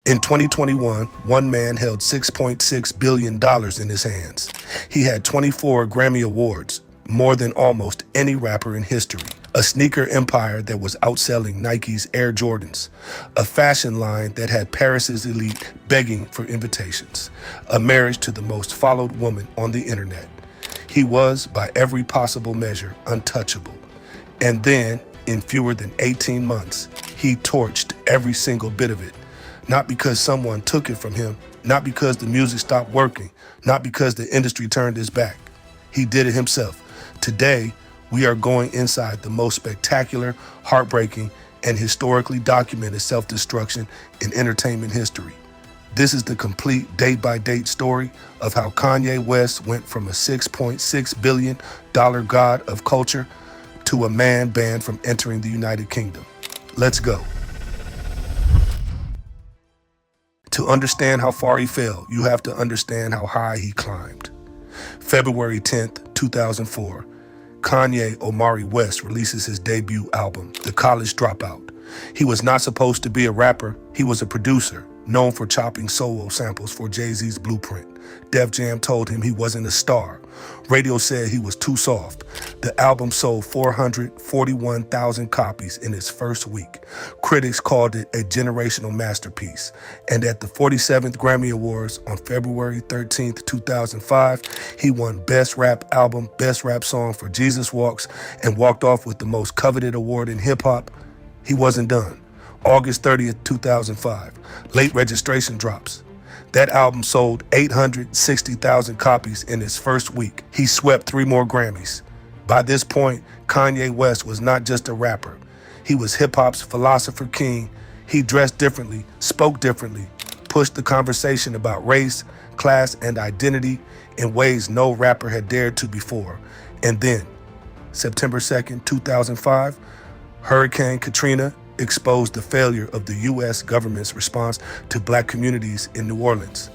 In 2021, one man held $6.6 billion in his hands. He had 24 Grammy Awards, more than almost any rapper in history. A sneaker empire that was outselling Nike's Air Jordans. A fashion line that had Paris's elite begging for invitations. A marriage to the most followed woman on the internet. He was, by every possible measure, untouchable. And then, in fewer than 18 months, he torched every single bit of it. Not because someone took it from him, not because the music stopped working, not because the industry turned his back. He did it himself. Today, we are going inside the most spectacular, heartbreaking, and historically documented self-destruction in entertainment history. This is the complete date-by-date story of how Kanye West went from a $6.6 billion god of culture to a man banned from entering the United Kingdom. Let's go. To understand how far he fell, you have to understand how high he climbed. February 10th, 2004, Kanye Omari West releases his debut album, The College Dropout. He was not supposed to be a rapper, he was a producer, known for chopping solo samples for Jay-Z's Blueprint. Def Jam told him he wasn't a star. Radio said he was too soft. The album sold 441,000 copies in its first week. Critics called it a generational masterpiece. And at the 47th Grammy Awards on February 13th, 2005, he won Best Rap Album, Best Rap Song for Jesus Walks, and walked off with the most coveted award in hip-hop. He wasn't done. August 30th, 2005, late registration drops. That album sold 860,000 copies in its first week. He swept 3 more Grammys. By this point, Kanye West was not just a rapper. He was hip-hop's philosopher king. He dressed differently, spoke differently, pushed the conversation about race, class, and identity in ways no rapper had dared to before. And then, September 2nd, 2005, Hurricane Katrina exposed the failure of the U.S. government's response to black communities in New Orleans.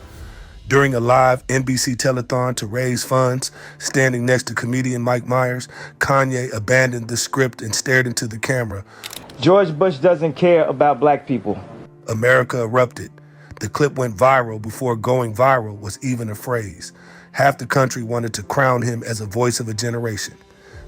During a live NBC telethon to raise funds, standing next to comedian Mike Myers, Kanye abandoned the script and stared into the camera. George Bush doesn't care about black people. America erupted. The clip went viral before going viral was even a phrase. Half the country wanted to crown him as a voice of a generation.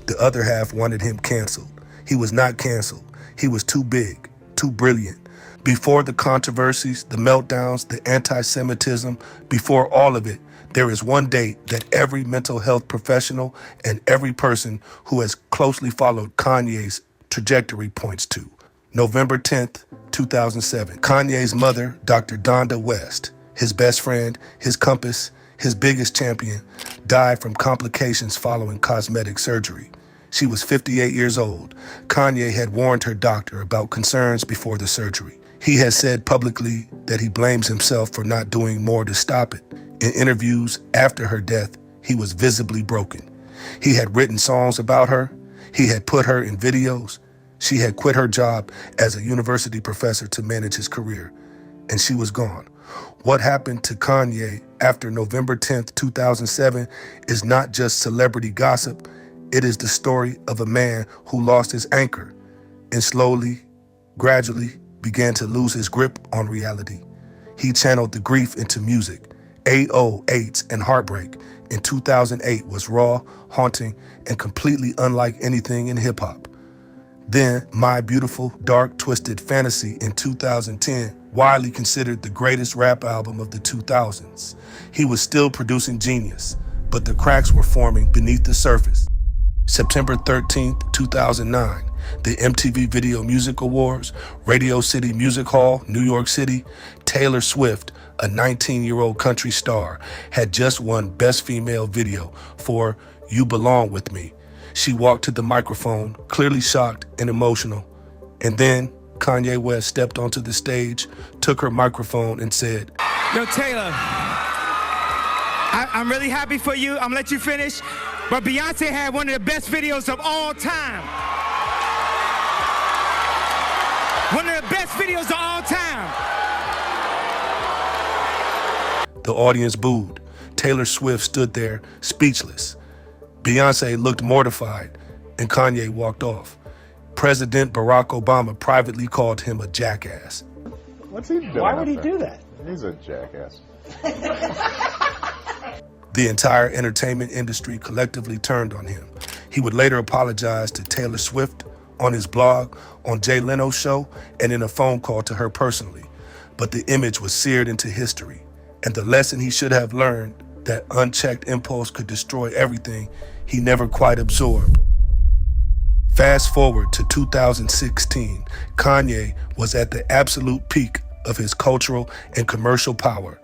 The other half wanted him canceled. He was not canceled. He was too big, too brilliant. Before the controversies, the meltdowns, the anti-Semitism, before all of it, there is one date that every mental health professional and every person who has closely followed Kanye's trajectory points to. November 10th, 2007. Kanye's mother, Dr. Donda West, his best friend, his compass, his biggest champion, died from complications following cosmetic surgery. She was 58 years old. Kanye had warned her doctor about concerns before the surgery. He has said publicly that he blames himself for not doing more to stop it. In interviews after her death, he was visibly broken. He had written songs about her. He had put her in videos. She had quit her job as a university professor to manage his career, and she was gone. What happened to Kanye after November 10th, 2007 is not just celebrity gossip. It is the story of a man who lost his anchor and slowly, gradually began to lose his grip on reality. He channeled the grief into music. AO, AIDS, and heartbreak in 2008 was raw, haunting, and completely unlike anything in hip-hop. Then, My Beautiful, Dark, Twisted Fantasy in 2010, widely considered the greatest rap album of the 2000s. He was still producing genius, but the cracks were forming beneath the surface. September 13th, 2009, the MTV Video Music Awards, Radio City Music Hall, New York City. Taylor Swift, a 19-year-old country star, had just won Best Female Video for You Belong With Me. She walked to the microphone, clearly shocked and emotional. And then Kanye West stepped onto the stage, took her microphone and said, "Yo, Taylor, I'm really happy for you. I'm gonna let you finish. But Beyonce had one of the best videos of all time. One of the best videos of all time." The audience booed. Taylor Swift stood there, speechless. Beyonce looked mortified, and Kanye walked off. President Barack Obama privately called him a jackass. What What's he doing? Why would he do that? He's a jackass. The entire entertainment industry collectively turned on him. He would later apologize to Taylor Swift on his blog, on Jay Leno's show, and in a phone call to her personally. But the image was seared into history, and the lesson he should have learned, that unchecked impulse could destroy everything, he never quite absorbed. Fast forward to 2016, Kanye was at the absolute peak of his cultural and commercial power.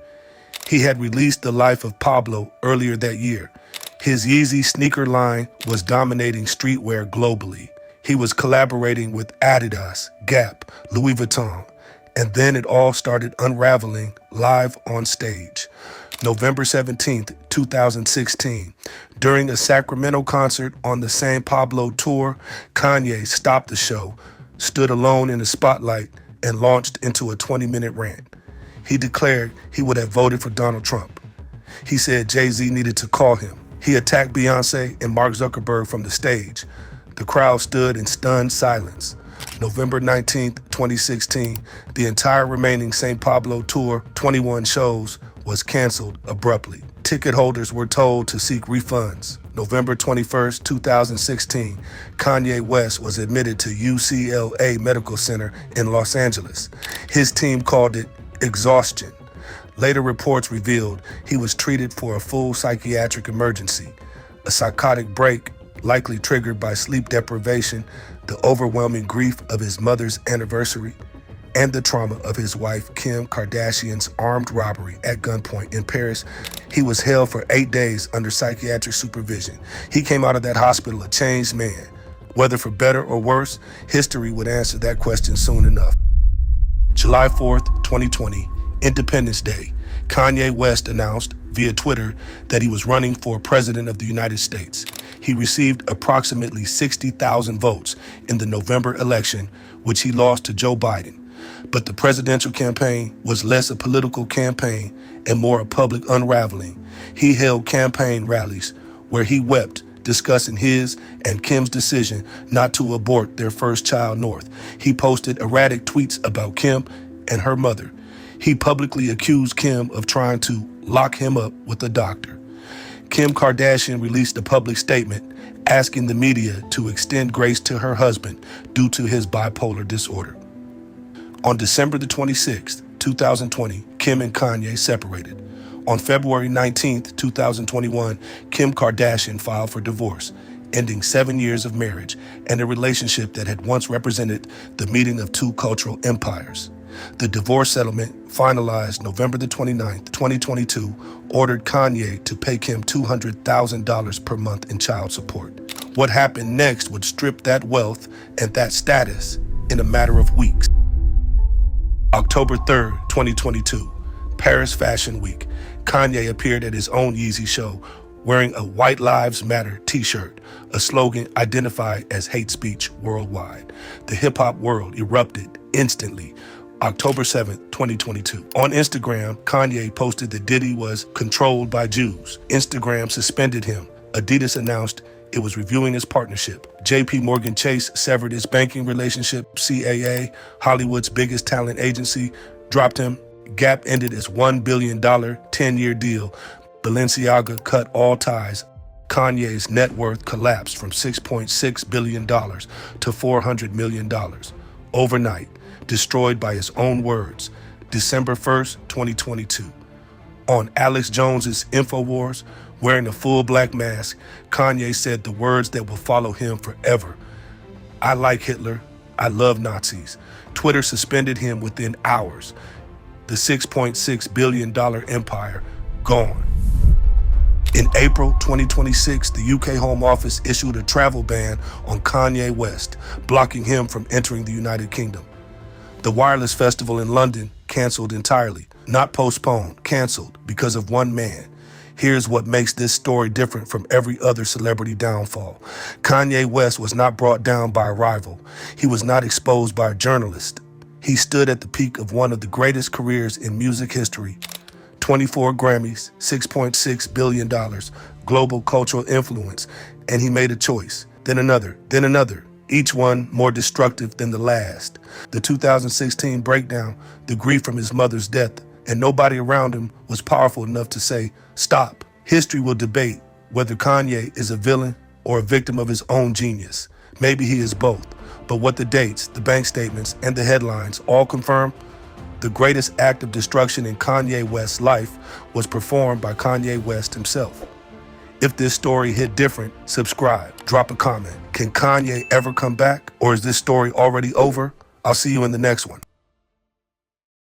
He had released The Life of Pablo earlier that year. His Yeezy sneaker line was dominating streetwear globally. He was collaborating with Adidas, Gap, Louis Vuitton, and then it all started unraveling live on stage. November 17th, 2016, during a Sacramento concert on the San Pablo tour, Kanye stopped the show, stood alone in the spotlight, and launched into a 20-minute rant. He declared he would have voted for Donald Trump. He said Jay-Z needed to call him. He attacked Beyonce and Mark Zuckerberg from the stage. The crowd stood in stunned silence. November 19th, 2016, the entire remaining St. Pablo tour, 21 shows, was canceled abruptly. Ticket holders were told to seek refunds. November 21st, 2016, Kanye West was admitted to UCLA Medical Center in Los Angeles. His team called it exhaustion. Later reports revealed he was treated for a full psychiatric emergency, a psychotic break likely triggered by sleep deprivation, the overwhelming grief of his mother's anniversary, and the trauma of his wife Kim Kardashian's armed robbery at gunpoint in Paris. He was held for 8 days under psychiatric supervision. He came out of that hospital a changed man. Whether for better or worse, history would answer that question soon enough. July 4th, 2020, Independence Day, Kanye West announced via Twitter that he was running for president of the United States. He received approximately 60,000 votes in the November election, which he lost to Joe Biden. But the presidential campaign was less a political campaign and more a public unraveling. He held campaign rallies where he wept, discussing his and Kim's decision not to abort their first child north. He posted erratic tweets about Kim and her mother. He publicly accused Kim of trying to lock him up with a doctor. Kim Kardashian released a public statement asking the media to extend grace to her husband due to his bipolar disorder. On December the 26th, 2020, Kim and Kanye separated. On February 19th, 2021, Kim Kardashian filed for divorce, ending 7 years of marriage and a relationship that had once represented the meeting of two cultural empires. The divorce settlement, finalized November the 29th, 2022, ordered Kanye to pay Kim $200,000 per month in child support. What happened next would strip that wealth and that status in a matter of weeks. October 3rd, 2022, Paris Fashion Week. Kanye appeared at his own Yeezy show wearing a White Lives Matter t-shirt, a slogan identified as hate speech worldwide. The hip-hop world erupted instantly. October 7th, 2022. On Instagram, Kanye posted that Diddy was controlled by Jews. Instagram suspended him. Adidas announced it was reviewing its partnership. JP Morgan Chase severed its banking relationship. CAA, Hollywood's biggest talent agency, dropped him. Gap ended its $1 billion 10-year deal. Balenciaga cut all ties. Kanye's net worth collapsed from $6.6 billion to $400 million. Overnight, destroyed by his own words. December 1st, 2022. On Alex Jones's InfoWars, wearing a full black mask, Kanye said the words that will follow him forever. I like Hitler. I love Nazis. Twitter suspended him within hours. The $6.6 billion empire gone. In April 2026, the UK Home Office issued a travel ban on Kanye West, blocking him from entering the United Kingdom. The Wireless Festival in London canceled entirely, not postponed, canceled because of one man. Here's what makes this story different from every other celebrity downfall. Kanye West was not brought down by a rival. He was not exposed by a journalist. He stood at the peak of one of the greatest careers in music history. 24 Grammys, $6.6 billion, global cultural influence, and he made a choice, then another, each one more destructive than the last. The 2016 breakdown, the grief from his mother's death, and nobody around him was powerful enough to say, stop. History will debate whether Kanye is a villain or a victim of his own genius. Maybe he is both. But what the dates, the bank statements, and the headlines all confirm, the greatest act of destruction in Kanye West's life was performed by Kanye West himself. If this story hit different, subscribe, drop a comment. Can Kanye ever come back? Or is this story already over? I'll see you in the next one.